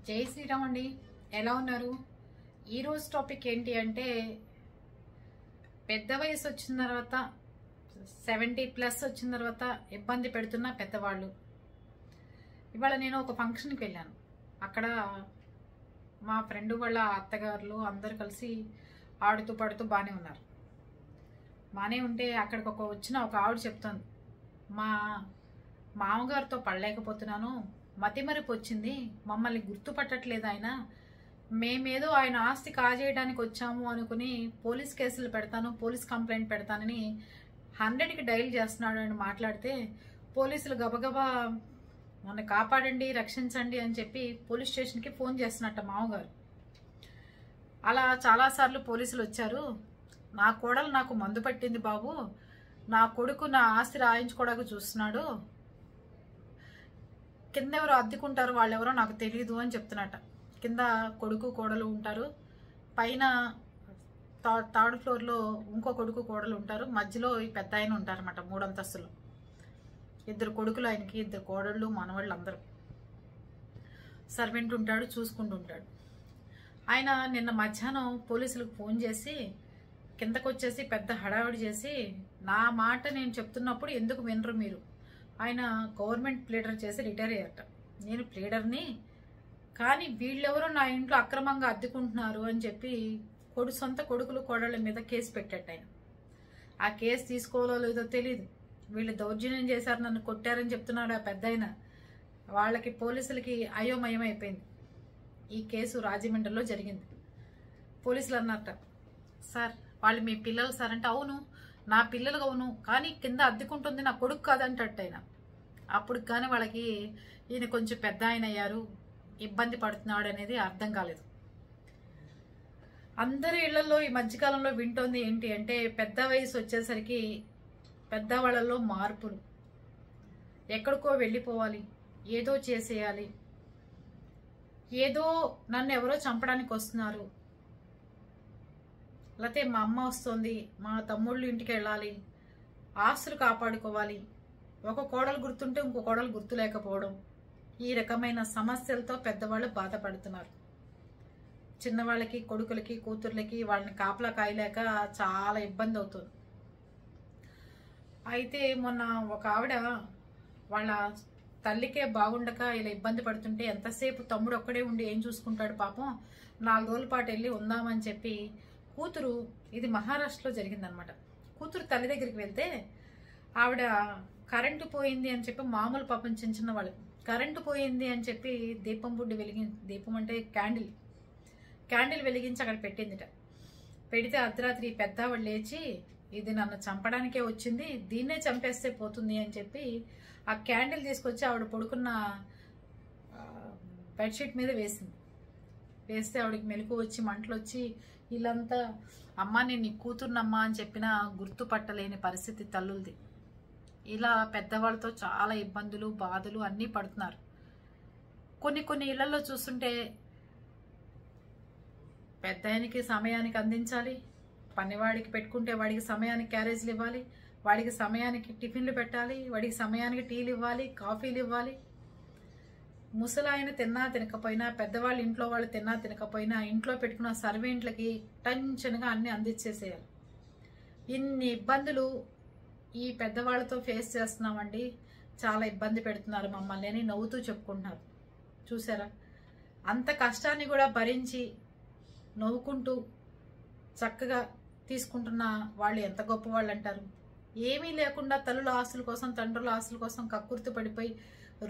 జై శ్రీరామ్ అండి. ఎలా ఉన్నారు? ఈరోజు టాపిక్ ఏంటి అంటే, పెద్ద వయసు వచ్చిన తర్వాత 70+ వచ్చిన తర్వాత ఇబ్బంది పెడుతున్న పెద్దవాళ్ళు. ఇవాళ నేను ఒక ఫంక్షన్కి వెళ్ళాను. అక్కడ మా ఫ్రెండ్ వాళ్ళ అత్తగారులు అందరు కలిసి ఆడుతూ పడుతూ బాగానే ఉన్నారు. బాగానే ఉంటే అక్కడికి వచ్చిన ఒక ఆవిడ చెప్తోంది, మా మామగారితో పడలేకపోతున్నాను, మతిమరుపు వచ్చింది, మమ్మల్ని గుర్తుపట్టట్లేదు ఆయన, మేమేదో ఆయన ఆస్తి కాజేయడానికి వచ్చాము అనుకుని పోలీస్ కేసులు పెడతాను, పోలీస్ కంప్లైంట్ పెడతానని 100కి డైల్ చేస్తున్నాడు అని మాట్లాడితే, పోలీసులు గబగబా నన్ను కాపాడండి, రక్షించండి అని చెప్పి పోలీస్ స్టేషన్కి ఫోన్ చేస్తున్నట్ట మామగారు. అలా చాలాసార్లు పోలీసులు వచ్చారు. నా కోడలు నాకు మందు పట్టింది బాబు, నా కొడుకు నా ఆస్తి రాయించుకోవడానికి చూస్తున్నాడు, కింద ఎవరో అద్దెకుంటారు వాళ్ళెవరో నాకు తెలియదు అని చెప్తున్నట్ట. కింద కొడుకు కోడలు ఉంటారు, పైన థర్డ్ ఫ్లోర్లో ఇంకో కొడుకు కోడలు ఉంటారు, మధ్యలో ఈ పెద్ద ఆయన ఉంటారన్నమాట 3 అంతస్తులు. 2 కొడుకులు ఆయనకి, 2 కోడళ్ళు, మనవాళ్ళు అందరూ. సర్వెంట్ ఉంటాడు, చూసుకుంటూ ఉంటాడు. ఆయన నిన్న మధ్యాహ్నం పోలీసులకు ఫోన్ చేసి కిందకు వచ్చేసి పెద్ద హడావిడి చేసి, నా మాట నేను చెప్తున్నప్పుడు ఎందుకు వినరు మీరు, ఆయన గవర్నమెంట్ ప్లీడర్ చేసి రిటైర్ అయ్యారట, నేను ప్లీడర్ని, కానీ వీళ్ళెవరో నా ఇంట్లో అక్రమంగా అద్దెకుంటున్నారు అని చెప్పి సొంత కొడుకులు కోడళ్ళ మీద కేసు పెట్టాట ఆయన. ఆ కేసు తీసుకోవాలో లేదో తెలియదు, వీళ్ళు దౌర్జన్యం చేశారు, నన్ను కొట్టారని చెప్తున్నాడు ఆ పెద్ద ఆయన. వాళ్ళకి పోలీసులకి అయోమయం అయిపోయింది. ఈ కేసు రాజమండ్రిలో జరిగింది. పోలీసులు అన్నారట, సార్ వాళ్ళు మీ పిల్లలు సార్ అంటే, అవును నా పిల్లలు అవును, కానీ కింద అద్దెకుంటుంది నా కొడుకు కాదంటట్టు ఆయన. అప్పుడు కానీ వాళ్ళకి ఈయన కొంచెం పెద్ద ఆయన అయ్యారు, ఇబ్బంది పడుతున్నాడు అనేది అర్థం కాలేదు. అందరి ఇళ్లలో ఈ మధ్యకాలంలో వింటోంది ఏంటి అంటే, పెద్ద వయసు వచ్చేసరికి పెద్దవాళ్ళలో మార్పులు, ఎక్కడికో వెళ్ళిపోవాలి, ఏదో చేసేయాలి, ఏదో నన్ను ఎవరో చంపడానికి వస్తున్నారు, లేకపోతే మా అమ్మ వస్తుంది, మా తమ్ముళ్ళు ఇంటికి వెళ్ళాలి, ఆస్తులు కాపాడుకోవాలి, ఒక కోడలు గుర్తుంటే ఇంకో కోడలు గుర్తు లేకపోవడం, ఈ రకమైన సమస్యలతో పెద్దవాళ్ళు బాధపడుతున్నారు. చిన్నవాళ్ళకి, కొడుకులకి, కూతుర్లకి వాళ్ళని కాపలా కాయలేక చాలా ఇబ్బంది అవుతుంది. అయితే మొన్న ఒక ఆవిడ వాళ్ళ తల్లికే బాగుండక ఇలా ఇబ్బంది పడుతుంటే, ఎంతసేపు తమ్ముడు ఒక్కడే ఉండి ఏం చూసుకుంటాడు పాపం, 4 రోజుల పాటు వెళ్ళి ఉందామని చెప్పి కూతురు, ఇది మహారాష్ట్రలో జరిగిందనమాట, కూతురు తల్లి దగ్గరికి వెళ్తే ఆవిడ కరెంటు పోయింది అని చెప్పి, మామూలు పాపం చిన్న వాళ్ళు, కరెంటు పోయింది అని చెప్పి దీపం బుడ్డి దీపం అంటే క్యాండిల్ వెలిగించి అక్కడ పెట్టిందిట. పెడితే అర్ధరాత్రి పెద్దవాళ్ళు లేచి, ఇది నన్ను చంపడానికే వచ్చింది, దీన్నే చంపేస్తే పోతుంది అని చెప్పి ఆ క్యాండిల్ తీసుకొచ్చి ఆవిడ పడుకున్న బెడ్షీట్ మీద వేసింది. వేస్తే ఆవిడకి మెలకు వచ్చి మంటలు వచ్చి, వీళ్ళంతా అమ్మ నేను నీ కూతురునమ్మా అని చెప్పినా గుర్తుపట్టలేని పరిస్థితి తల్లులది. ఇలా పెద్దవాళ్ళతో చాలా ఇబ్బందులు, బాధలు అన్నీ పడుతున్నారు. కొన్ని ఇళ్లలో చూస్తుంటే పెద్ద ఆయనకి సమయానికి అందించాలి, పనివాడికి పెట్టుకుంటే వాడికి సమయానికి క్యారేజీలు ఇవ్వాలి, వాడికి సమయానికి టిఫిన్లు పెట్టాలి, వాడికి సమయానికి టీలు ఇవ్వాలి, కాఫీలు ఇవ్వాలి. ముసలాయన తిన్నా తినకపోయినా, పెద్దవాళ్ళు ఇంట్లో వాళ్ళు తిన్నా తినకపోయినా, ఇంట్లో పెట్టుకున్న సర్వెంట్లకి టెన్షన్గా అన్ని అందించేసేయాలి. ఇన్ని ఇబ్బందులు ఈ పెద్దవాళ్ళతో ఫేస్ చేస్తున్నామండి, చాలా ఇబ్బంది పెడుతున్నారు మమ్మల్ని అని నవ్వుతూ చెప్పుకుంటున్నారు. చూసారా, అంత కష్టాన్ని కూడా భరించి నవ్వుకుంటూ చక్కగా తీసుకుంటున్న వాళ్ళు ఎంత గొప్పవాళ్ళు అంటారు. ఏమీ లేకుండా తల్లుల ఆస్తుల కోసం, తండ్రుల ఆస్తుల కోసం కక్కుర్తి పడిపోయి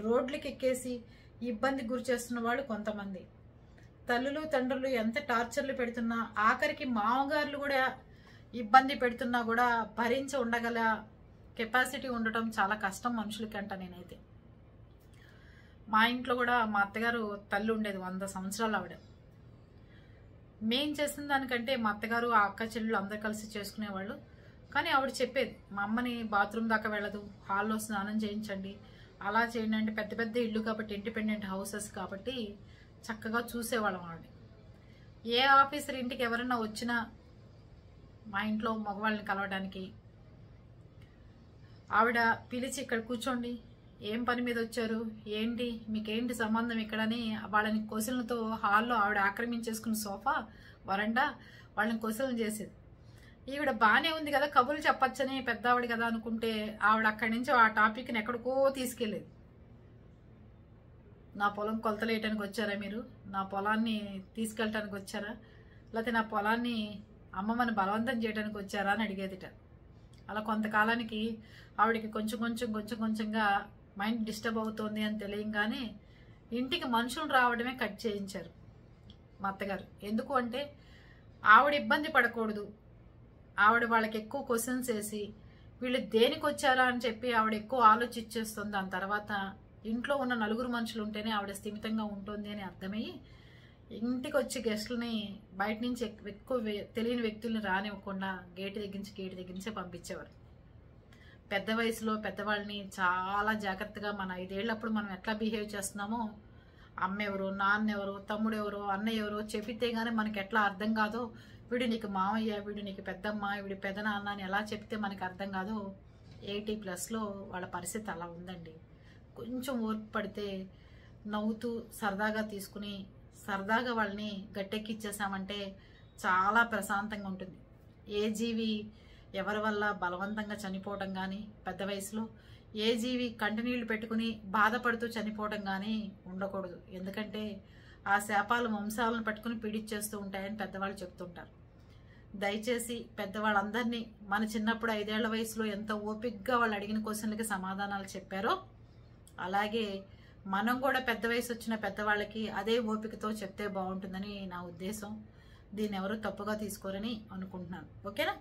రోడ్లకి ఎక్కేసి ఇబ్బంది గురి చేస్తున్న వాళ్ళు కొంతమంది. తల్లులు తండ్రులు ఎంత టార్చర్లు పెడుతున్నా, ఆఖరికి మామగారులు కూడా ఇబ్బంది పెడుతున్నా కూడా భరించి ఉండగల కెపాసిటీ ఉండటం చాలా కష్టం మనుషులకి అంట. నేనైతే మా ఇంట్లో కూడా మా అత్తగారు తల్లి ఉండేది, 100 సంవత్సరాలు ఆవిడ. మేం చేసిన దానికంటే మా అత్తగారు ఆ అక్క చెల్లెళ్ళు అందరు కలిసి చేసుకునేవాళ్ళు. కానీ ఆవిడ చెప్పేది, మా అమ్మని బాత్రూమ్ దాకా వెళ్ళదు, హాల్లో స్నానం చేయించండి, అలా చేయండి అంటే, పెద్ద పెద్ద ఇల్లు కాబట్టి, ఇండిపెండెంట్ హౌసెస్ కాబట్టి చక్కగా చూసేవాళ్ళం ఆవిడ. ఏ ఆఫీసర్ ఇంటికి ఎవరైనా వచ్చినా మా ఇంట్లో మగవాళ్ళని కలవడానికి ఆవిడ పిలిచి, ఇక్కడ కూర్చోండి, ఏం పని మీద వచ్చారు, ఏంటి, మీకేంటి సంబంధం ఇక్కడని వాళ్ళని క్వశ్చన్లతో హాల్లో ఆవిడ ఆక్రమించేసుకున్న సోఫా వరండా వాళ్ళని క్వశ్చన్లు చేసేది. ఈవిడ బాగానే ఉంది కదా, కబుర్లు చెప్పచ్చని పెద్దావిడ కదా అనుకుంటే ఆవిడ అక్కడి నుంచి ఆ టాపిక్ని ఎక్కడికో తీసుకెళ్ళేది. నా పొలం కొలతలు వేయటానికి వచ్చారా మీరు, నా పొలాన్ని తీసుకెళ్ళటానికి వచ్చారా, లేకపోతే నా పొలాన్ని అమ్మమ్మని బలవంతం చేయడానికి వచ్చారా అని అడిగేదిట. అలా కొంతకాలానికి ఆవిడకి కొంచెంగా మైండ్ డిస్టర్బ్ అవుతోంది అని తెలియంగానే ఇంటికి మనుషులు రావడమే కట్ చేయించారు మా అత్తగారు. ఎందుకు అంటే ఆవిడ ఇబ్బంది పడకూడదు, ఆవిడ వాళ్ళకి ఎక్కువ క్వశ్చన్స్ వేసి వీళ్ళు దేనికి వచ్చారా అని చెప్పి ఆవిడ ఎక్కువ ఆలోచించేస్తుంది. దాని తర్వాత ఇంట్లో ఉన్న నలుగురు మనుషులు ఉంటేనే ఆవిడ స్థిమితంగా ఉంటుంది అని అర్థమయ్యి ఇంటికి వచ్చి గెస్టులని బయట నుంచి ఎక్కువ తెలియని వ్యక్తుల్ని రానివ్వకుండా గేటు దగ్గర నుంచే పంపించేవారు. పెద్ద వయసులో పెద్దవాళ్ళని చాలా జాగ్రత్తగా మన 5 ఏళ్ళప్పుడు మనం ఎట్లా బిహేవ్ చేస్తున్నామో అమ్మ ఎవరు, నాన్న ఎవరు, తమ్ముడు ఎవరు, అన్నయ్య ఎవరు చెబితే గానీ మనకి ఎట్లా అర్థం కాదో, వీడు నీకు మామయ్య, వీడు నీకు పెద్దమ్మ, వీడి పెదనాన్న అని ఎలా చెప్తే మనకి అర్థం కాదో 80+ వాళ్ళ పరిస్థితి అలా ఉందండి. కొంచెం ఓర్పు పడితే నవ్వుతూ సరదాగా తీసుకుని సరదాగా వాళ్ళని గట్టెక్కిచ్చేసామంటే చాలా ప్రశాంతంగా ఉంటుంది. ఏ జీవి ఎవరి వల్ల బలవంతంగా చనిపోవటం కానీ పెద్ద వయసులో ఏ జీవి కంటినీళ్లు పెట్టుకుని బాధపడుతూ చనిపోవటం కానీ ఉండకూడదు. ఎందుకంటే ఆ శాపాలు వంశాలను పట్టుకుని పీడిచ్చేస్తూ ఉంటాయని పెద్దవాళ్ళు చెప్తుంటారు. దయచేసి పెద్దవాళ్ళందరినీ మన చిన్నప్పుడు 5 ఏళ్ల వయసులో ఎంత ఓపికగా వాళ్ళు అడిగిన క్వశ్చన్లకి సమాధానాలు చెప్పారో అలాగే మనం కూడా పెద్ద వయసు వచ్చిన పెద్దవాళ్ళకి అదే ఓపికతో చెప్తే బాగుంటుందని నా ఉద్దేశం. దీన్ని ఎవరు తప్పుగా తీసుకోరని అనుకుంటున్నాను. ఓకేనా?